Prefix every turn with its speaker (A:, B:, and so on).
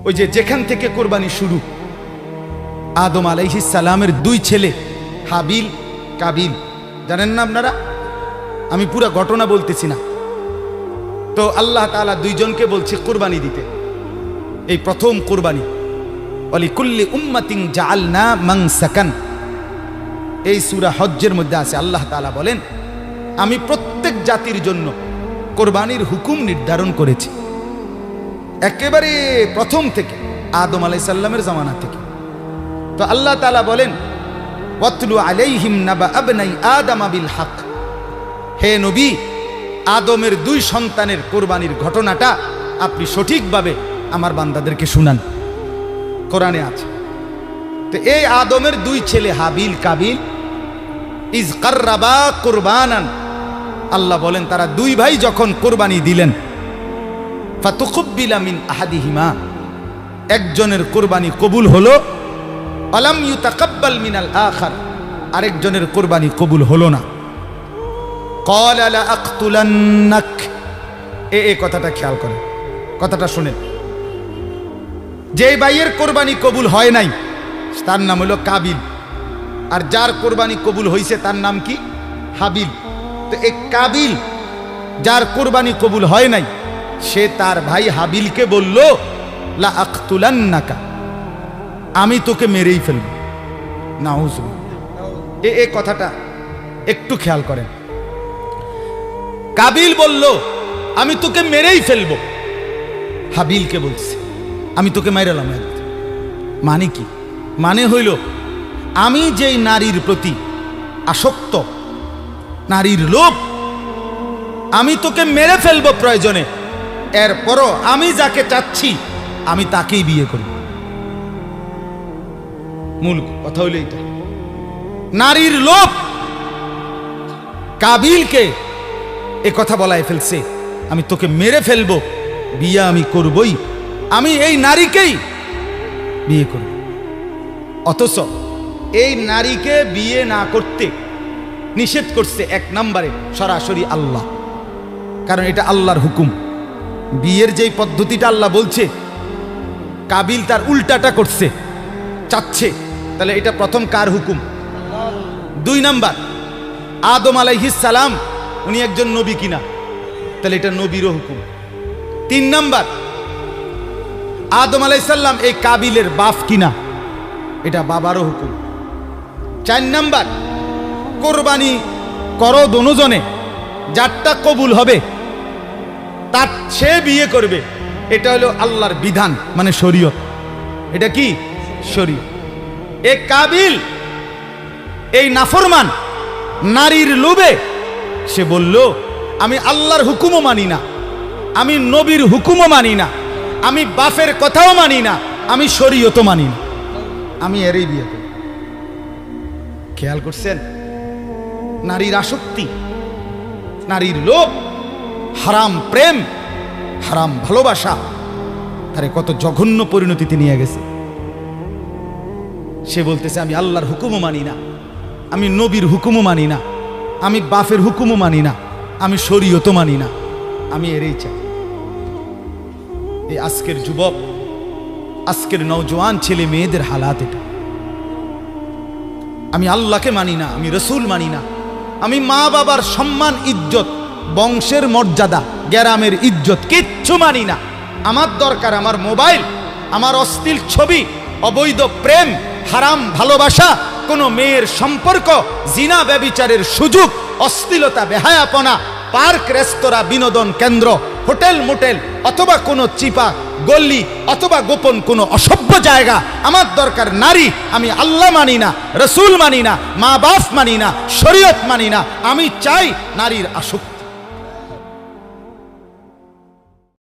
A: ওই যে যেখান থেকে কোরবানি শুরু, আদম আলাইহিস সালামের দুই ছেলে হাবিল কাবিল, জানেন না আপনারা? আমি পুরো ঘটনা বলতেছি না। তো আল্লাহ তাআলা দুইজনকে বলছে কোরবানি দিতে, এই প্রথম কোরবানি। ওয়ালিকুল্লি উম্মাতিন জাআলনা মানসাকান, এই সূরা হজ্জের মধ্যে আছে। আল্লাহ তাআলা বলেন, আমি প্রত্যেক জাতির জন্য কোরবানির হুকুম নির্ধারণ করেছি, একেবারে প্রথম থেকে, আদম আলাইহিস সালামের জামানা থেকে। তো আল্লাহ তাআলা বলেন, ওয়াতলু আলাইহিম নাবা আবনাই আদম বিল হক, হে নবী, আদমের দুই সন্তানের কোরবানির ঘটনাটা আপনি সঠিকভাবে আমার বান্দাদেরকে শুনান, কোরআনে আছে। তো এই আদমের দুই ছেলে হাবিল কাবিল, ইজ কাররাবা কুরবানান, আল্লাহ বলেন তারা দুই ভাই যখন কোরবানি দিলেন, ফাতুকুব্বিলা মিন আহাদিহিমা, একজনের কোরবানি কবুল হলো, আলাম ইউতাকাব্বাল মিনাল আখার, আরেকজনের কোরবানি কবুল হলো না। ক্বালা লা আকতুলান্নাক, এই কথাটা খেয়াল করেন, কথাটা শুনেন। যে ভাইয়ের কোরবানি কবুল হয় নাই তার নাম হলো কাবিল, আর যার কোরবানি কবুল হয়েছে তার নাম কি? হাবিল। তো এই কাবিল, যার কোরবানি কবুল হয় নাই, সে তার ভাই হাবিলকে বলল, লা আকতুলান্নাকা, আমি তোকে মেরেই ফেলব। নাউযুবিল্লাহ, এই কথাটা একটু খেয়াল করেন। কাবিল বলল, আমি তোকে মেরেই ফেলব। হাবিলকে বলছে, আমি তোকে মাইরালাম। মানে কি? মানে হইল, আমি যেই নারীর প্রতি আসক্ত, নারীর লোভ, আমি তোকে মেরে ফেলবো প্রয়োজনে, এরপরও আমি যাকে চাচ্ছি আমি তাকেই বিয়ে করব। মূল কথা হইল এইটা, নারীর লোভ কাবিলকে এ কথা বলায় ফেলছে, আমি তোকে মেরে ফেলবো, বিয়ে আমি করবই, আমি এই নারীকেই বিয়ে করব। অথচ এই নারীকে বিয়ে না করতে নিষেধ করছে এক নম্বরে সরাসরি আল্লাহ, কারণ এটা আল্লাহর হুকুম। বিয়ের যেই পদ্ধতিটা আল্লাহ বলছে, কাবিল তার উল্টাটা করছে, চাচ্ছে, তাহলে এটা প্রথম কার হুকুম? দুই নাম্বার, আদম আলাইহিস সালাম উনি একজন নবী কিনা, তাহলে এটা নবীরও হুকুম। তিন নাম্বার, আদম আলাইহিস সালাম এই কাবিলের বাপ কিনা, এটা বাবারও হুকুম। চার নাম্বার, কোরবানি করো দোনোজনে, যারটা কবুল হবে তার সে বিয়ে করবে, এটা হলো আল্লাহর বিধান, মানে শরীয়ত। এটা কি? শরীয়ত। এই কাবিল, এই নাফরমান নারীর লোভে সে বলল, আমি আল্লাহর হুকুমও মানি না, আমি নবীর হুকুমও মানি না, আমি বাপের কথাও মানি না, আমি শরীয়তও মানি না, আমি এরই বিয়ে করি। খেয়াল করছেন? নারীর আসক্তি, নারীর লোভ, হারাম প্রেম, হারাম ভালোবাসা, তারে কত জঘন্য পরিণতিতে নিয়ে গেছে। সে বলতেছে, আমি আল্লাহর হুকুমও মানি না, আমি নবীর হুকুমও মানি না, আমি বাপের হুকুমও মানি না, আমি শরীয়তও মানি না, আমি এরই চাই। এই আজকের যুবক, আজকের নওজোয়ান ছেলে মেয়েদের হালাত এটা। আমি আল্লাহকে মানি না, আমি রসুল মানি না, আমি মা বাবার সম্মান ইজ্জত, বংশের মর্যাদা, গ্রামের ইজ্জত কিচ্ছু মানি না। আমার দরকার আমার মোবাইল, আমার অশ্লীল ছবি, অবৈধ প্রেম, হারাম ভালোবাসা, কোনো মেয়ের সম্পর্ক, জিনা ব্যভিচারের সুযোগ, অশ্লীলতা, বেহায়াপনা, পার্ক, রেস্তোরাঁ, বিনোদন কেন্দ্র, হোটেল মোটেল, অথবা কোনো চিপা গল্লি, অথবা গোপন কোনো অসভ্য জায়গা। আমার দরকার নারী, আমি আল্লাহ মানি না, রসুল মানি না, মা বাপ মানি না, শরীয়ত মানি না, আমি চাই নারীর আসক্তি।